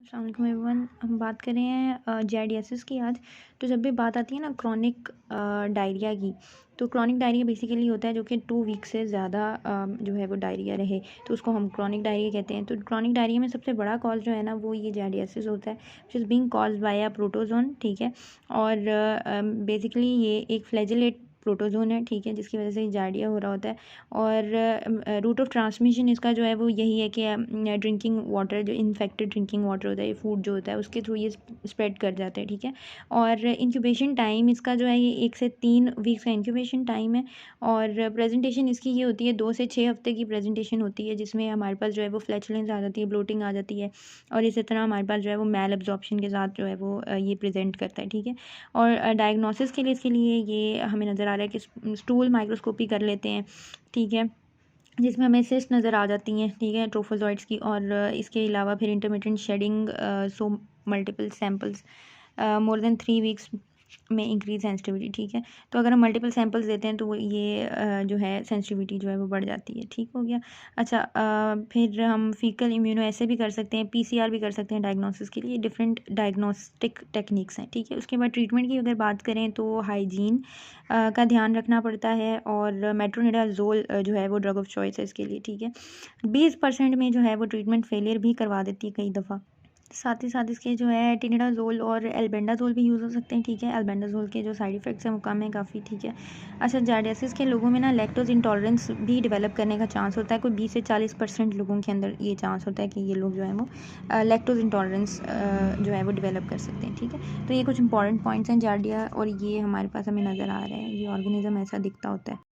अस्सलाम वालेकुम एवरीवन। हम बात कर रहे हैं जेआरडीएसएस की आज। तो जब भी बात आती है ना क्रॉनिक डायरिया की, तो क्रॉनिक डायरिया बेसिकली होता है जो कि 2 वीक से ज़्यादा जो है वो डायरिया रहे, तो उसको हम क्रॉनिक डायरिया कहते हैं। तो क्रॉनिक डायरिया में सबसे बड़ा कॉज जो है ना वो ये जेआरडीएसएस होता है, which is being caused by a protozoan. ठीक है। और बेसिकली ये एक फ्लैजेलेट प्रोटोजोन है, ठीक है, जिसकी वजह से जार्डिया हो रहा होता है। और रूट ऑफ ट्रांसमिशन इसका जो है वो यही है कि ड्रिंकिंग वाटर, जो इन्फेक्टेड ड्रिंकिंग वाटर होता है, ये फूड जो होता है उसके थ्रू ये स्प्रेड कर जाते हैं। ठीक है। और इंक्यूबेशन टाइम इसका जो है ये 1 से 3 वीक्स का इंक्यूबेशन टाइम है। और प्रेजेंटेशन इसकी ये होती है 2 से 6 हफ्ते की प्रेजेंटेशन होती है, जिसमें हमारे पास जो है वो फ्लैचुलेंस आ जाती है, ब्लोटिंग आ जाती है। और इसी तरह हमारे पास जो है वो मैल एब्जॉर्प्शन के साथ जो है वो ये प्रेजेंट करता है। ठीक है। और डायग्नोसिस के लिए इसके लिए ये हमें नज़र आ रहा है कि स्टूल माइक्रोस्कोपी कर लेते हैं। ठीक है। जिसमें हमें सिस्ट नज़र आ जाती हैं, ठीक है, ट्रोफोजॉइड्स की। और इसके अलावा फिर intermittent shedding, so multiple samples more than 3 weeks में इंक्रीज सेंसिटिविटी। ठीक है। तो अगर हम मल्टीपल सैम्पल्स देते हैं तो वो ये जो है सेंसिटिविटी जो है वो बढ़ जाती है। ठीक हो गया। अच्छा, फिर हम फीकल इम्यूनो ऐसे भी कर सकते हैं, पीसीआर भी कर सकते हैं डायग्नोसिस के लिए। डिफरेंट डायग्नोस्टिक टेक्निक्स हैं। ठीक है। उसके बाद ट्रीटमेंट की अगर बात करें तो हाइजीन का ध्यान रखना पड़ता है। और मेट्रोनिडाजोल जो है वो ड्रग ऑफ चॉइस है इसके लिए। ठीक है। 20% में जो है वो ट्रीटमेंट फेलियर भी करवा देती है कई दफ़ा। साथ ही साथ इसके जो है टिनिडाजोल और एल्बेंडाजोल भी यूज़ हो सकते हैं। ठीक है। एल्बेंडाजोल के जो साइड इफ़ेक्ट्स हैं वो कम है काफ़ी। ठीक है। अच्छा, जार्डियासिस के लोगों में ना लैक्टोज इंटॉलरेंस भी डेवलप करने का चांस होता है। कोई 20 से 40% लोगों के अंदर ये चांस होता है कि ये लोग जो है वो लैक्टोज इंटॉलरेंस जो है वो डेवलप कर सकते हैं। ठीक है। तो ये कुछ इंपॉर्टेंट पॉइंट्स हैं जार्डिया, और ये हमारे पास हमें नज़र आ रहा है, ये ऑर्गेनिज्म ऐसा दिखता होता है।